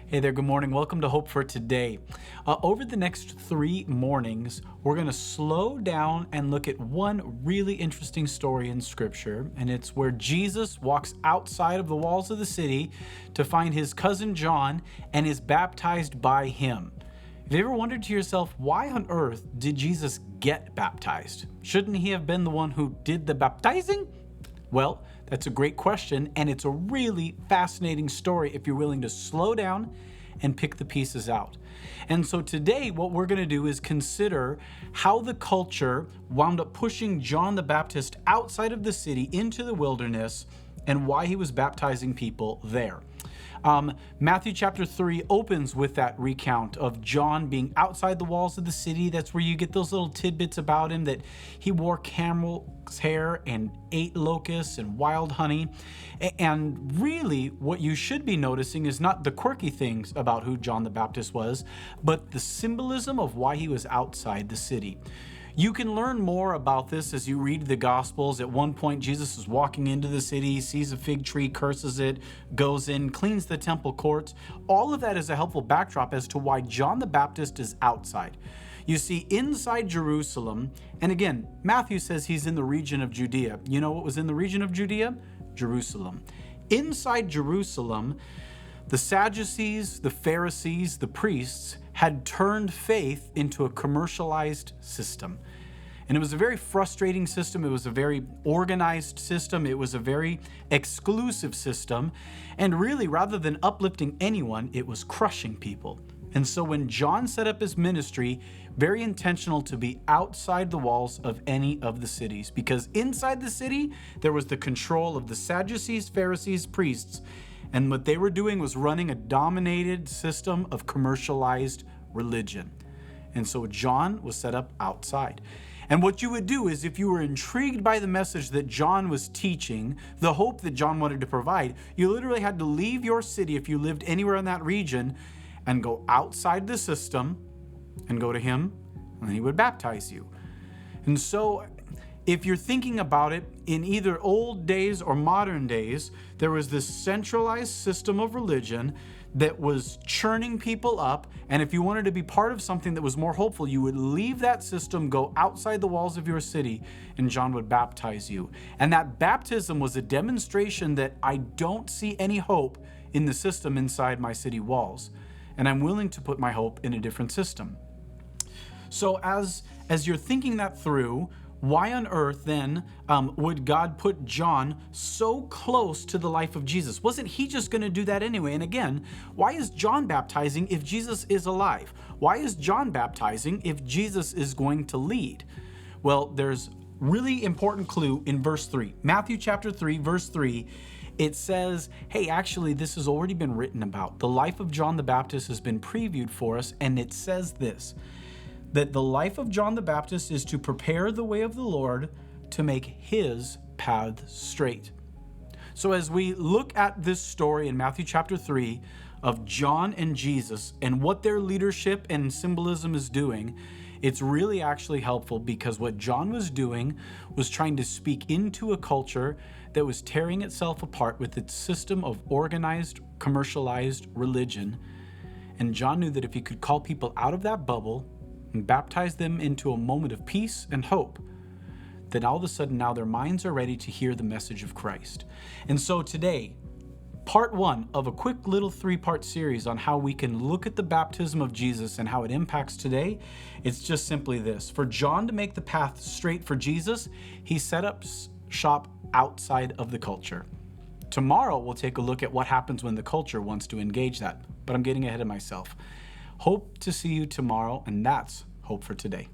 Hey there, good morning. Welcome to Hope for Today. Over the next 3 mornings, we're going to slow down and look at one really interesting story in Scripture, and it's where Jesus walks outside of the walls of the city to find his cousin John and is baptized by him. Have you ever wondered to yourself, why on earth did Jesus get baptized? Shouldn't he have been the one who did the baptizing? Well, that's a great question, and it's a really fascinating story if you're willing to slow down and pick the pieces out. And so today, what we're going to do is consider how the culture wound up pushing John the Baptist outside of the city into the wilderness and why he was baptizing people there. Matthew chapter 3 opens with that recount of John being outside the walls of the city. That's where you get those little tidbits about him, that he wore camel's hair and ate locusts and wild honey. And really, what you should be noticing is not the quirky things about who John the Baptist was, but the symbolism of why he was outside the city. You can learn more about this as you read the Gospels. At one point, Jesus is walking into the city, sees a fig tree, curses it, goes in, cleans the temple courts. All of that is a helpful backdrop as to why John the Baptist is outside. You see, inside Jerusalem, and again, Matthew says he's in the region of Judea. You know what was in the region of Judea? Jerusalem. Inside Jerusalem, the Sadducees, the Pharisees, the priests had turned faith into a commercialized system. And it was a very frustrating system. It was a very organized system. It was a very exclusive system. And really, rather than uplifting anyone, it was crushing people. And so when John set up his ministry, very intentional to be outside the walls of any of the cities, because inside the city, there was the control of the Sadducees, Pharisees, priests. And what they were doing was running a dominated system of commercialized religion. And so John was set up outside. And what you would do is, if you were intrigued by the message that John was teaching, the hope that John wanted to provide, you literally had to leave your city if you lived anywhere in that region and go outside the system and go to him, and he would baptize you. And so if you're thinking about it, in either old days or modern days, there was this centralized system of religion that was churning people up. And if you wanted to be part of something that was more hopeful, you would leave that system, go outside the walls of your city, and John would baptize you. And that baptism was a demonstration that I don't see any hope in the system inside my city walls. And I'm willing to put my hope in a different system. So as you're thinking that through, why on earth then would God put John so close to the life of Jesus? Wasn't he just going to do that anyway? And again, why is John baptizing if Jesus is alive? Why is John baptizing if Jesus is going to lead? Well, there's really important clue in verse 3. Matthew chapter 3, verse 3. It says, hey, actually, this has already been written about. The life of John the Baptist has been previewed for us, and it says this, that the life of John the Baptist is to prepare the way of the Lord, to make his path straight. So as we look at this story in Matthew chapter 3 of John and Jesus and what their leadership and symbolism is doing, it's really actually helpful, because what John was doing was trying to speak into a culture that was tearing itself apart with its system of organized, commercialized religion. And John knew that if he could call people out of that bubble and baptize them into a moment of peace and hope, then all of a sudden now their minds are ready to hear the message of Christ. And so today, part 1 of a quick little 3-part series on how we can look at the baptism of Jesus and how it impacts today, it's just simply this. For John to make the path straight for Jesus, he set up shop outside of the culture. Tomorrow, we'll take a look at what happens when the culture wants to engage that, but I'm getting ahead of myself. Hope to see you tomorrow, and that's Hope for Today.